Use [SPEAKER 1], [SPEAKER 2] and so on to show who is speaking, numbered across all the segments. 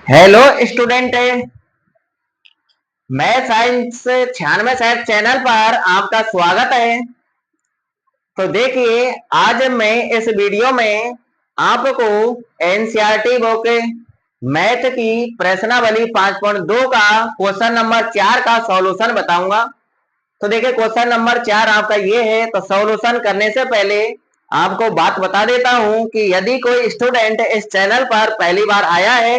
[SPEAKER 1] Hello student. मैं science 96 science channel पर आपका स्वागत है। तो देखिए, आज मैं इस वीडियो में आपको एनसीईआरटी बुक मैथ की प्रश्नावली 5.2 का क्वेश्चन नंबर 4 का सॉल्यूशन बताऊंगा। तो देखिए, क्वेश्चन नंबर 4 आपका ये है। तो सॉल्यूशन करने से पहले आपको बात बता देता हूं कि यदि कोई स्टूडेंट इस चैनल पर पहली बार आया है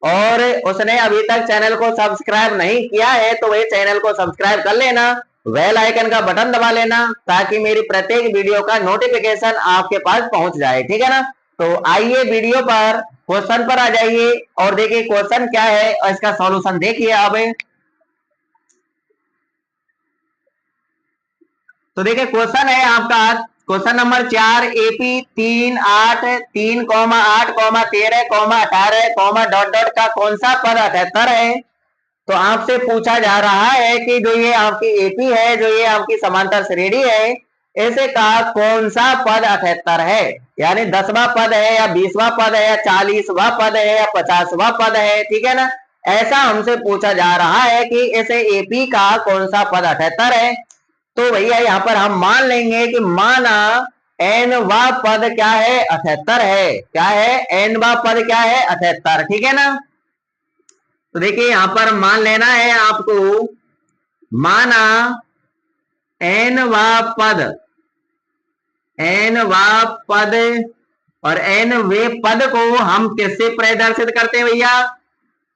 [SPEAKER 1] और उसने अभी तक चैनल को सब्सक्राइब नहीं किया है तो वह चैनल को सब्सक्राइब कर लेना, बेल आइकन का बटन दबा लेना ताकि मेरी प्रत्येक वीडियो का नोटिफिकेशन आपके पास पहुंच जाए। ठीक है ना। तो आइए वीडियो पर क्वेश्चन पर आ जाइए और देखिए क्वेश्चन क्या है और इसका सॉल्यूशन देखिए अब। तो देखिए क्वेश्चन है आपका question number 4 AP 3, 8, 3, 8, 13, dot dot का कौन सा पद 78 है। तो आपसे पूछा जा रहा है कि जो ये आपकी एपी है, जो ये आपकी समांतर श्रेणी है, ऐसे का कौन सा पद 78 है। यानी 10वां पद है या 20वां पद है या 40वां पद है या 50वां पद है। ठीक है ना। ऐसा हमसे पूछा जा रहा है कि ऐसे एपी का कौन सा पद 78 है। तो भैया यहाँ पर हम मान लेंगे कि माना एन वा पद क्या है 78 है। क्या है एन वा पद क्या है 78। ठीक है ना। तो देखिए यहां पर मान लेना है आपको, माना एन वा पद, एन वा पद और एन वे पद को हम किससे प्रदर्शित करते हैं भैया।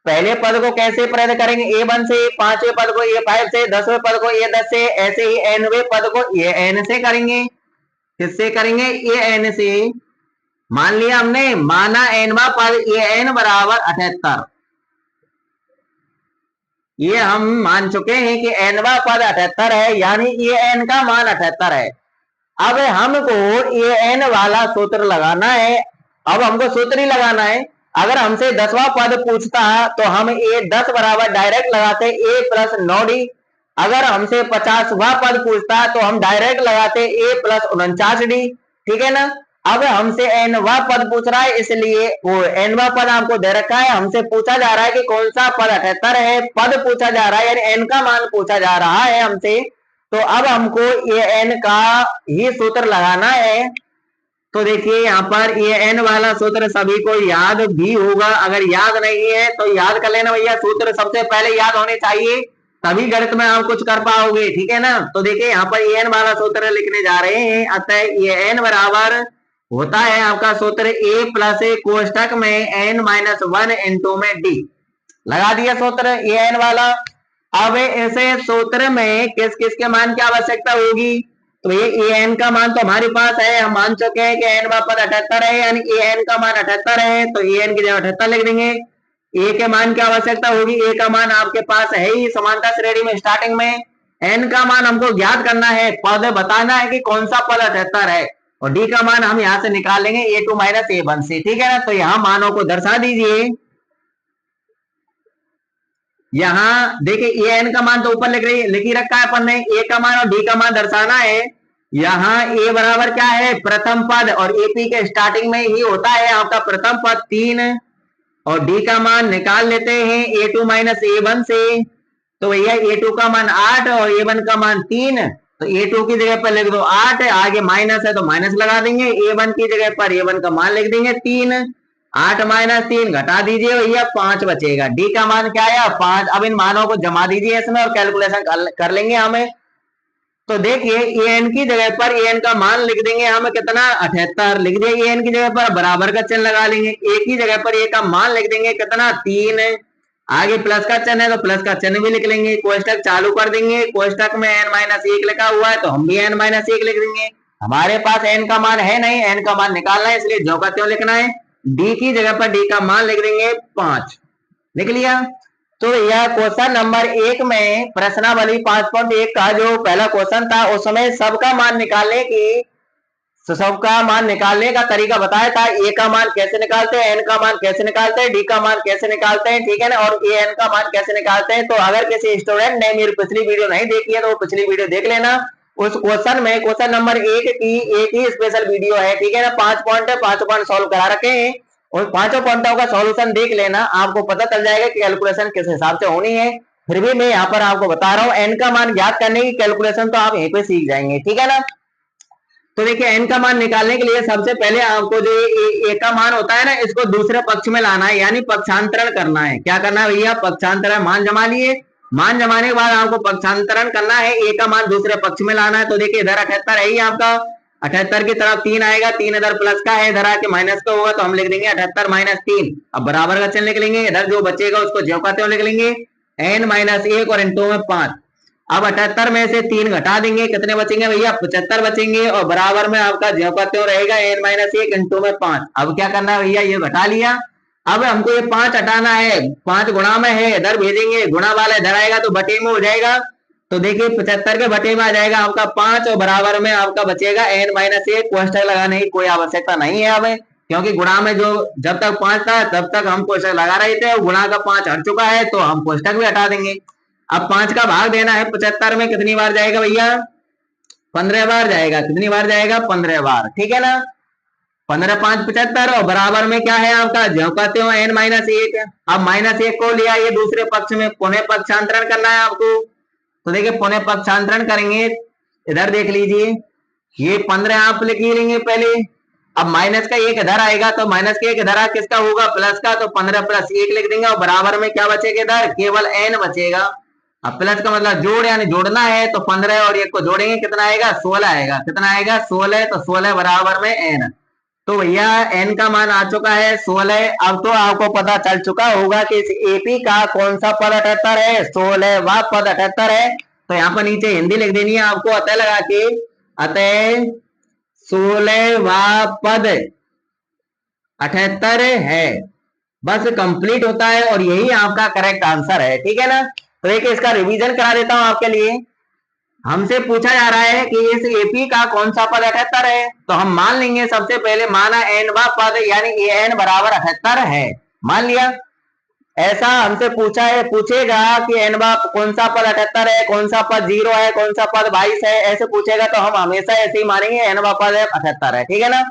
[SPEAKER 1] पहले पद को कैसे प्रदर्शित करेंगे, A1 से, पांचवें पद को A5 से, 10वें पद को A10 से, ऐसे ही एनवे पद को AN से करेंगे। किससे करेंगे, AN से। मान लिया हमने, माना एनवा पद AN बराबर 78। ये हम मान चुके हैं कि एनवा पद 78 है, यानी AN का मान 78 है। अब हमको AN वाला सूत्र लगाना है। अब हमको सूत्र ही लगाना है। अगर हमसे 10वां पद पूछता तो हम A10 बराबर डायरेक्ट लगाते A प्लस 9D। अगर हमसे 50वां पद पूछता तो हम डायरेक्ट लगाते A प्लस 49D। ठीक है ना। अब हमसे एनवा पद पूछ रहा है, इसलिए वो एनवा पद आपको दे रखा है। हमसे पूछा जा रहा है कि कौन सा पद 78 है, पद पूछा जा रहा है यानी एन का मान पूछा जा रहा है हमसे। तो अब हमको ये एन का ही सूत्र लगाना है। तो देखिए यहाँ पर ये एन वाला सूत्र सभी को याद भी होगा। अगर याद नहीं है तो याद कर लेना भैया, सूत्र सबसे पहले याद होने चाहिए, तभी गणित में आप कुछ कर पाओगे। ठीक है ना। तो देखिए यहाँ पर ये एन वाला सूत्र लिखने जा रहे हैं। अतः ये एन बराबर होता है आपका सूत्र ए प्लस ए कोष्टक में एन माइनस 1 इंटू में डी। लगा दिया सूत्र ए एन वाला। अब ऐसे सूत्र में किस किस के मान की आवश्यकता होगी। तो ये ए एन का मान तो हमारे पास है, हम मान चुके हैं कि एन पर 78 है, यानी ए एन का मान 78 है। तो ए एन की जगह 78 लिख देंगे। ए के मान की आवश्यकता होगी, ए का मान आपके पास है ही समांतर श्रेणी में स्टार्टिंग में। एन का मान हमको ज्ञात करना है, पद बताना है कि कौन सा पद 78 है। और डी का मान हम यहाँ से निकाल लेंगे A2 माइनस A1 से। ठीक है ना। तो यहाँ मानों को दर्शा दीजिए। यहाँ देखिए ए एन का मान तो ऊपर लिख ही रखा है अपन ने, ए का मान और डी का मान दर्शाना है। यहाँ ए बराबर क्या है प्रथम पद, और एपी के स्टार्टिंग में ही होता है आपका प्रथम पद 3, और डी का मान निकाल लेते हैं A2 माइनस A1 से। तो भैया A2 का मान 8 और A1 का मान 3। तो A2 की जगह पर लिख दो 8, आगे माइनस है तो माइनस लगा देंगे। A1 की जगह पर A1 का मान लिख देंगे 3। 8 माइनस 3 घटा दीजिए भैया 5 बचेगा। डी का मान क्या आया 5। अब इन मानों को जमा दीजिए इसमें और कैलकुलेशन कर लेंगे हमें। तो देखिए ए एन की जगह पर ए एन का मान लिख देंगे हम कितना 78 लिख दिया। ए एन की जगह पर बराबर का चिन्ह लगा लेंगे। ए की जगह पर ए का मान लिख देंगे कितना 3। आगे प्लस का चिन्ह है तो प्लस का चिन्ह भी लिख लेंगे। कोष्टक चालू कर देंगे, कोष्टक में n माइनस 1 लिखा हुआ है तो हम भी n माइनस 1 लिख देंगे। हमारे पास n का मान है नहीं, n का मान निकालना है, इसलिए जो का त्यों लिखना है। d की जगह पर d का मान लिख देंगे 5। लिख लिया। तो यह क्वेश्चन नंबर 1 में प्रश्नावली 5.1 का जो पहला क्वेश्चन था उसमें सबका मान निकालने की, सबका मान निकालने का तरीका बताया था। ए का मान कैसे निकालते हैं, एन का मान कैसे निकालते हैं, डी का मान कैसे निकालते हैं। ठीक है ना। और ए एन का मान कैसे निकालते हैं। तो अगर किसी स्टूडेंट ने मेरी पिछली वीडियो नहीं देखी है तो वो पिछली वीडियो देख लेना। उस क्वेश्चन में क्वेश्चन नंबर 1 की एक ही स्पेशल वीडियो है। ठीक है ना। 5 पॉइंट है, 5 पॉइंट सॉल्व करा रखे हैं। और पांचों पॉइंटों का सॉल्यूशन देख लेना, आपको पता चल जाएगा कि कैलकुलेशन किस हिसाब से होनी है। फिर भी मैं यहाँ पर आपको बता रहा हूँ, एन का मान ज्ञात करने की कैलकुलेशन तो आप यहीं पे सीख जाएंगे, ठीक है ना। तो देखिए एन का मान निकालने के लिए सबसे पहले आपको जो ए का मान होता है ना, इसको दूसरे पक्ष में लाना है, यानी पक्षांतरण करना है। क्या करना है भैया, पक्षांतरण। मान जमा लिए, मान जमाने के बाद आपको पक्षांतरण करना है, ए का मान दूसरे पक्ष में लाना है। तो देखिए इधर 78 है ही आपका, 78 की तरफ 3 आएगा, 3 इधर प्लस का है, इधर आके माइनस का होगा, तो हम लिख देंगे 78 माइनस 3। अब बराबर का चिन्ह लिख लेंगे, इधर जो बचेगा उसको ज्यों का त्यों लिख लेंगे, n माइनस 1 और इंटू में 5। अब 78 में से 3 घटा देंगे, कितने बचेंगे भैया, 75 बचेंगे, और बराबर में आपका ज्यों का त्यों रहेगा n माइनस 1 इंटू में 5। अब क्या करना है भैया, ये घटा लिया। अब हमको ये 5 हटाना है, 5 गुणा में है, इधर भेजेंगे, गुणा वाला इधर आएगा तो बटे में हो जाएगा। तो देखिए 75 के बटे में आ जाएगा आपका 5, और बराबर में आपका बचेगा n माइनस 1। कोष्टक लगाने की कोई आवश्यकता नहीं है हमें, क्योंकि गुणा में जो जब तक 5 था तब तक हम कोष्टक लगा रहे थे, और गुणा का 5 हट चुका है तो हम कोष्टक भी हटा देंगे। अब 5 का भाग देना है 75 में, कितनी बार जाएगा भैया, 15 बार जाएगा। कितनी बार जाएगा, 15 बार, ठीक है ना। 15 5 75, और बराबर में क्या है आपका, ज्यों का त्यों n माइनस 1। अब माइनस 1 को लिया ये दूसरे पक्ष में, पुनः पक्षांतरण करना है आपको। तो देखिए पुनः पक्षांतरण करेंगे, इधर देख लीजिए, ये 15 आप लिख लेंगे पहले। अब माइनस का 1 इधर आएगा, तो माइनस का 1 इधर आ किसका होगा, प्लस का, तो 15 प्लस 1 लिख देंगे, और बराबर में क्या बचेगा, इधर केवल n बचेगा। अब प्लस का मतलब जोड़, यानी जोड़ना है, तो 15 और 1 को जोड़ेंगे, कितना आएगा, 16 आएगा। कितना आएगा, 16। तो 16 बराबर में n। तो भैया n का मान आ चुका है 16। अब तो आपको पता चल चुका होगा कि इस एपी का कौन सा पद 78 है, 16वां पद 78 है। तो यहाँ पर नीचे हिंदी लिख देनी है आपको, अतः लगा के, अतः 16वां पद 78 है, बस कंप्लीट होता है, और यही आपका करेक्ट आंसर है, ठीक है ना। तो देखिए इसका रिवीजन करा देता हूं आपके लिए। हमसे पूछा जा रहा है कि इस एपी का कौन सा पद 78 है, तो हम मान लेंगे सबसे पहले, माना n-वां पद यानी an बराबर 78 है, मान लिया। ऐसा हमसे पूछा है, पूछेगा कि n-वां कौन सा पद 78 है, कौन सा पद 0 है, कौन सा पद 22 है, ऐसे पूछेगा, तो हम हमेशा ऐसे ही मानेंगे n-वां पद 78 है, ठीक है ना।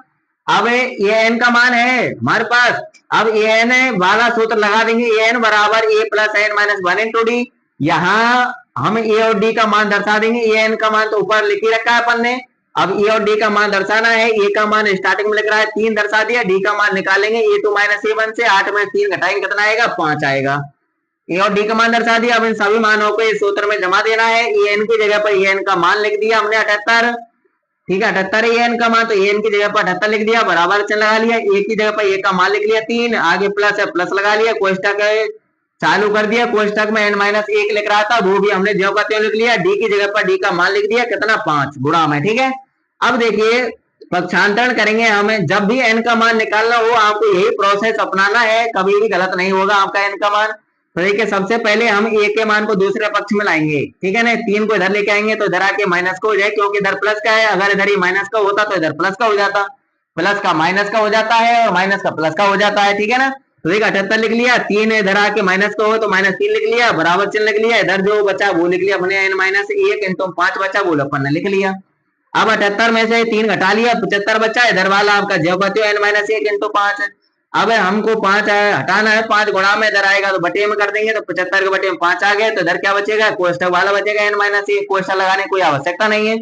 [SPEAKER 1] अब ये n का मान है हमारे पास, अब ये n वाला सूत्र लगा देंगे, n बराबर a plus n minus 1 into D. यहाँ हम a और d का मान दर्शा देंगे, ये n का मान तो ऊपर लिख ही रखा है अपन ने। अब a और d का मान दर्शाना है, a का मान स्टार्टिंग में लिख रहा है 3 दर्शा दिया, d का मान निकालेंगे, a2 माइनस a1 से 8 में 3 घटाएंगे, कितना आएगा, 5 आएगा। a और d का मान दर्शा दिया, अब इन सभी मानों को इस सूत्र में जमा देना है। an की जगह पर an का मान लिख दिया हमने 78, ठीक है, 78 है n का मान, तो n की जगह पर 78 लिख दिया, बराबर चिन्ह लगा लिया, a की जगह पर a का मान लिख लिया 3, आगे प्लस है, प्लस लगा लिया, कोष्टक चालू कर दिया, कोष्टक में n माइनस 1 लिख रहा था वो भी हमने ज्यों का त्यों लिख लिया, d की जगह पर d का मान लिख दिया, कितना, 5 गुणा में, ठीक है। अब देखिए पक्षांतरण करेंगे, हमें जब भी n का मान निकालना हो आपको यही प्रोसेस अपनाना है, कभी भी गलत नहीं होगा आपका n का मान। तो देखिए सबसे पहले हम a के मान को दूसरे पक्ष में लाएंगे, ठीक है ना, 3 को इधर लेके आएंगे, तो इधर आके माइनस का हो जाए, क्योंकि इधर प्लस का है, अगर इधर ही माइनस का होता तो इधर प्लस का हो जाता, प्लस का माइनस का हो जाता है, और माइनस का प्लस का हो जाता है, ठीक है ना। तो देखिए 78 लिख लिया, 3 इधर आके माइनस का हो तो माइनस 3 लिख लिया, बराबर चिन्ह लिख लिया, इधर जो बचा वो लिख लिया अपने n माइनस 1 इंटू 5 बचा वो अपन ने लिख लिया। अब 78 में से 3 घटा लिया, 75 बचा, इधर वाला आपका ज्यों का त्यों n माइनस 1 इंटू 5। अब हमको 5 हटाना है, 5 गुणा में इधर आएगा तो बटे में कर देंगे, तो 75 के बटे में 5 आ गए, तो इधर क्या बचेगा, कोष्टक वाला बचेगा n माइनस 1, कोष्टक लगाने की कोई आवश्यकता नहीं है।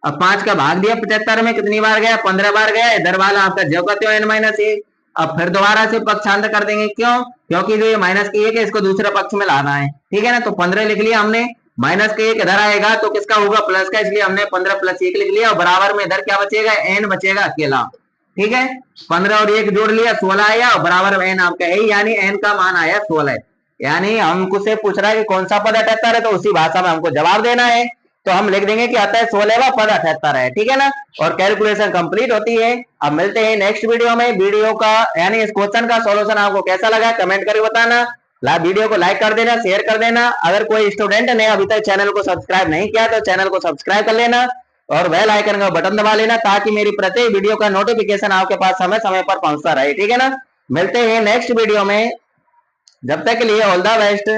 [SPEAKER 1] अब 5 का भाग दिया 75 में, कितनी बार गया, 15 बार गया, इधर वाला आपका ज्यों का त्यों n माइनस 1। अब फिर दोबारा से पक्षांतर कर देंगे, क्यों, क्योंकि जो ये माइनस का 1 है इसको दूसरे पक्ष में लाना है, ठीक है ना। तो 15 लिख लिया हमने, माइनस का 1 इधर आएगा तो किसका होगा, प्लस का, इसलिए हमने 15 प्लस 1 लिख लिया, और बराबर में इधर क्या बचेगा, n बचेगा अकेला, ठीक है। 15 और 1 जोड़ लिया, 16 आया, और बराबर में n आपका है, यानी n का मान आया 16। यानी हमको से पूछ रहा है कि कौन सा पद 78 है, तो उसी भाषा में हमको जवाब देना है, तो हम लिख देंगे कि अतः 16वां पद 78 है, ठीक है ना। और कैलकुलेशन कंप्लीट होती है। अब मिलते हैं नेक्स्ट वीडियो में, वीडियो का यानी इस क्वेश्चन का सॉल्यूशन आपको कैसा लगा कमेंट करके बताना, वीडियो को लाइक कर देना, शेयर कर देना। अगर कोई स्टूडेंट ने अभी तक चैनल को सब्सक्राइब नहीं किया तो चैनल को सब्सक्राइब कर लेना, और बेल आइकन का बटन दबा लेना, ताकि मेरी प्रत्येक वीडियो का नोटिफिकेशन आपके पास समय समय पर पहुंचता रहे, ठीक है ना। मिलते हैं नेक्स्ट वीडियो में, जब तक के लिए ऑल द बेस्ट।